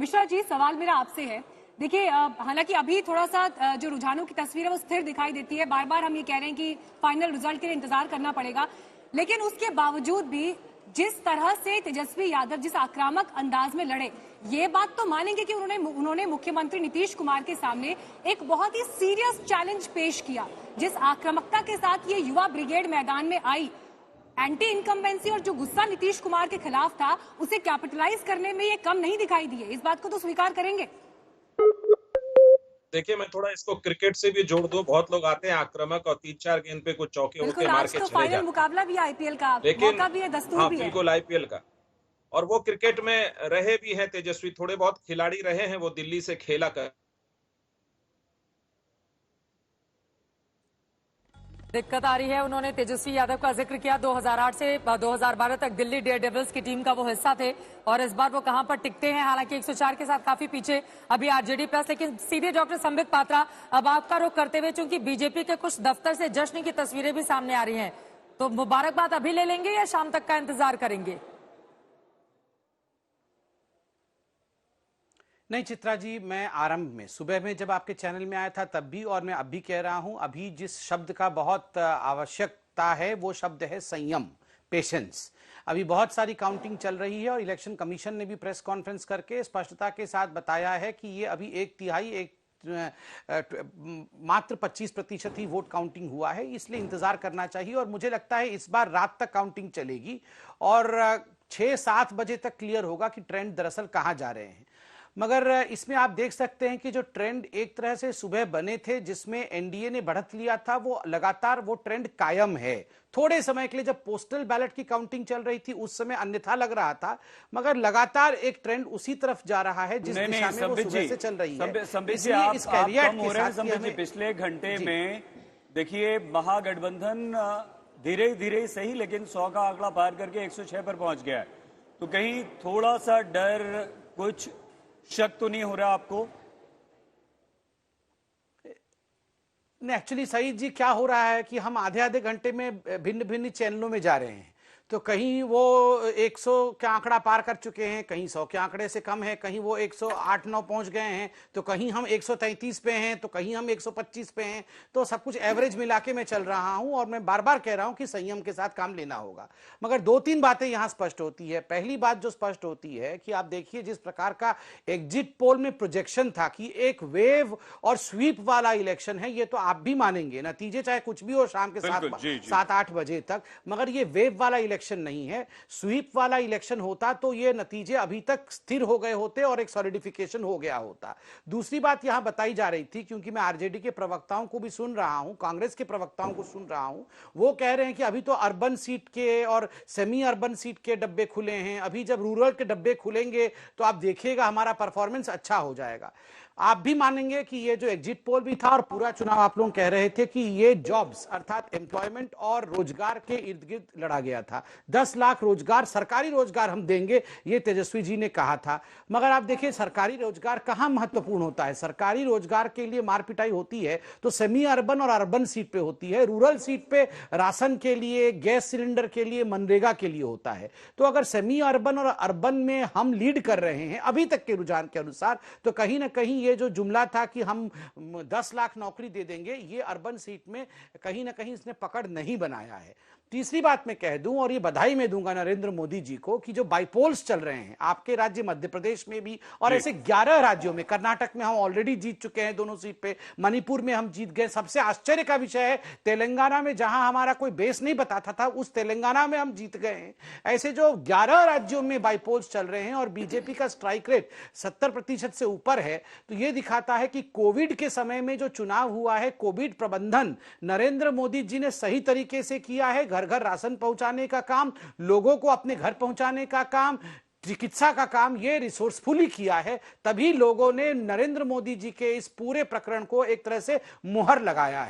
मिश्रा जी, सवाल मेरा आपसे है। देखिए, हालांकि अभी थोड़ा सा जो रुझानों की तस्वीर है वो स्थिर दिखाई देती है। बार बार हम ये कह रहे हैं कि फाइनल रिजल्ट के लिए इंतजार करना पड़ेगा, लेकिन उसके बावजूद भी जिस तरह से तेजस्वी यादव जिस आक्रामक अंदाज में लड़े, ये बात तो मानेंगे कि उन्होंने मुख्यमंत्री नीतीश कुमार के सामने एक बहुत ही सीरियस चैलेंज पेश किया। जिस आक्रामकता के साथ ये युवा ब्रिगेड मैदान में आई, एंटी इनकम्बेंसी और जो गुस्सा नीतीश कुमार के खिलाफ था, उसे कैपिटलाइज करने में ये कम नहीं दिखाई दिए। इस बात को तो स्वीकार करेंगे। देखिए, मैं थोड़ा इसको क्रिकेट से भी जोड़ दूं। बहुत लोग आते हैं आक्रामक और 3-4 गेंद पे कुछ चौके होके मार के तो चले फाइनल जाते, मुकाबला भी आईपीएल का लेकिन मौका भी है, दस्तूर हाँ भी है। बिल्कुल आईपीएल का। और वो क्रिकेट में रहे भी हैं तेजस्वी, थोड़े बहुत खिलाड़ी रहे हैं, वो दिल्ली से खेला कर। दिक्कत आ रही है। उन्होंने तेजस्वी यादव का जिक्र किया। 2008 से 2012 तक दिल्ली डेयर डेविल्स की टीम का वो हिस्सा थे और इस बार वो कहां पर टिकते हैं। हालांकि 104 के साथ काफी पीछे अभी आरजेडी प्लस। लेकिन सीधे डॉक्टर संबित पात्रा, अब आपका रुख करते हुए, चूंकि बीजेपी के कुछ दफ्तर से जश्न की तस्वीरें भी सामने आ रही हैं, तो मुबारकबाद अभी ले लेंगे या शाम तक का इंतजार करेंगे? नहीं चित्रा जी, मैं आरंभ में सुबह में जब आपके चैनल में आया था तब भी, और मैं अब भी कह रहा हूं, अभी जिस शब्द का बहुत आवश्यकता है वो शब्द है संयम, पेशेंस। अभी बहुत सारी काउंटिंग चल रही है और इलेक्शन कमीशन ने भी प्रेस कॉन्फ्रेंस करके स्पष्टता के साथ बताया है कि ये अभी 1/3 मात्र 25% ही वोट काउंटिंग हुआ है, इसलिए इंतजार करना चाहिए। और मुझे लगता है इस बार रात तक काउंटिंग चलेगी और 6-7 बजे तक क्लियर होगा कि ट्रेंड दरअसल कहां जा रहे हैं। मगर इसमें आप देख सकते हैं कि जो ट्रेंड एक तरह से सुबह बने थे जिसमें एनडीए ने बढ़त लिया था, वो लगातार वो ट्रेंड कायम है। थोड़े समय के लिए जब पोस्टल बैलेट की काउंटिंग चल रही थी उस समय अन्यथा लग रहा था, मगर लगातार एक ट्रेंड उसी तरफ जा रहा है जिस दिशा में वो सुबह से चल रही है। संबित जी, आप कम हो रहे हैं। संबित जी, पिछले घंटे में देखिए महागठबंधन धीरे धीरे सही, लेकिन 100 का आंकड़ा पार करके 106 पर पहुंच गया है। तो कहीं थोड़ा सा डर, कुछ शक तो नहीं हो रहा आपको? नहीं, एक्चुअली सईद जी क्या हो रहा है कि हम आधे आधे घंटे में भिन्न भिन्न चैनलों में जा रहे हैं। तो कहीं वो 100 का आंकड़ा पार कर चुके हैं, कहीं 100 के आंकड़े से कम है, कहीं वो 108-9 पहुंच गए हैं, तो कहीं हम 133 पे हैं, तो कहीं हम 125 पे हैं। तो सब कुछ एवरेज मिला के मैं चल रहा हूं और मैं बार बार कह रहा हूं कि संयम के साथ काम लेना होगा। मगर 2-3 बातें यहां स्पष्ट होती है। पहली बात जो स्पष्ट होती है कि आप देखिए जिस प्रकार का एग्जिट पोल में प्रोजेक्शन था कि एक वेव और स्वीप वाला इलेक्शन है, ये तो आप भी मानेंगे, नतीजे चाहे कुछ भी हो शाम के 7-8 बजे तक, मगर ये वेव वाला इलेक्शन नहीं है। स्वीप वाला इलेक्शन होता तो ये नतीजे अभी तक स्थिर हो गए होते और एक सॉलिडिफिकेशन हो गया होता। दूसरी बात यहां बताई जा रही थी, क्योंकि मैं आरजेडी के प्रवक्ताओं को भी सुन रहा हूं, कांग्रेस के प्रवक्ताओं को सुन रहा हूं, वो कह रहे हैं कि अभी तो अर्बन सीट के और सेमी अर्बन सीट के डब्बे खुले हैं, अभी जब रूरल के डब्बे खुलेंगे तो आप देखिएगा हमारा परफॉर्मेंस अच्छा हो जाएगा। आप भी मानेंगे कि ये जो एग्जिट पोल भी था और पूरा चुनाव आप लोग कह रहे थे कि ये जॉब्स अर्थात एम्प्लॉयमेंट और रोजगार के इर्द गिर्द लड़ा गया था। 10 लाख रोजगार, सरकारी रोजगार हम देंगे, ये तेजस्वी जी ने कहा था। मगर आप देखिए सरकारी रोजगार कहां महत्वपूर्ण होता है। सरकारी रोजगार के लिए मार पिटाई होती है तो सेमी अर्बन और अर्बन सीट पे होती है, रूरल सीट पे राशन के लिए, गैस सिलेंडर के लिए, मनरेगा के लिए होता है। तो अगर सेमी अर्बन और अर्बन में हम लीड कर रहे हैं अभी तक के रुझान के अनुसार, तो कहीं ना कहीं ये जो जुमला था कि हम 10 लाख नौकरी दे देंगे, ये अर्बन सीट में कहीं ना कहीं इसने पकड़ नहीं बनाया है। तीसरी बात मैं कह दूं, और ये बधाई मैं दूंगा नरेंद्र मोदी जी को, कि जो बाइपोल्स चल रहे हैं आपके राज्य मध्य प्रदेश में भी और ऐसे 11 राज्यों में, कर्नाटक में हम ऑलरेडी जीत चुके हैं दोनों सीट पे, मणिपुर में हम जीत गए। सबसे आश्चर्य का विषय है तेलंगाना में, जहां हमारा कोई बेस नहीं बताता था, उस तेलंगाना में हम जीत गए हैं। ऐसे जो 11 राज्यों में बाइपोल्स चल रहे हैं और बीजेपी का स्ट्राइक रेट 70% से ऊपर है, तो ये दिखाता है कि कोविड के समय में जो चुनाव हुआ है, कोविड प्रबंधन नरेंद्र मोदी जी ने सही तरीके से किया है। घर घर राशन पहुंचाने का काम, लोगों को अपने घर पहुंचाने का काम, चिकित्सा का काम, ये रिसोर्सफुली किया है। तभी लोगों ने नरेंद्र मोदी जी के इस पूरे प्रकरण को एक तरह से मुहर लगाया है।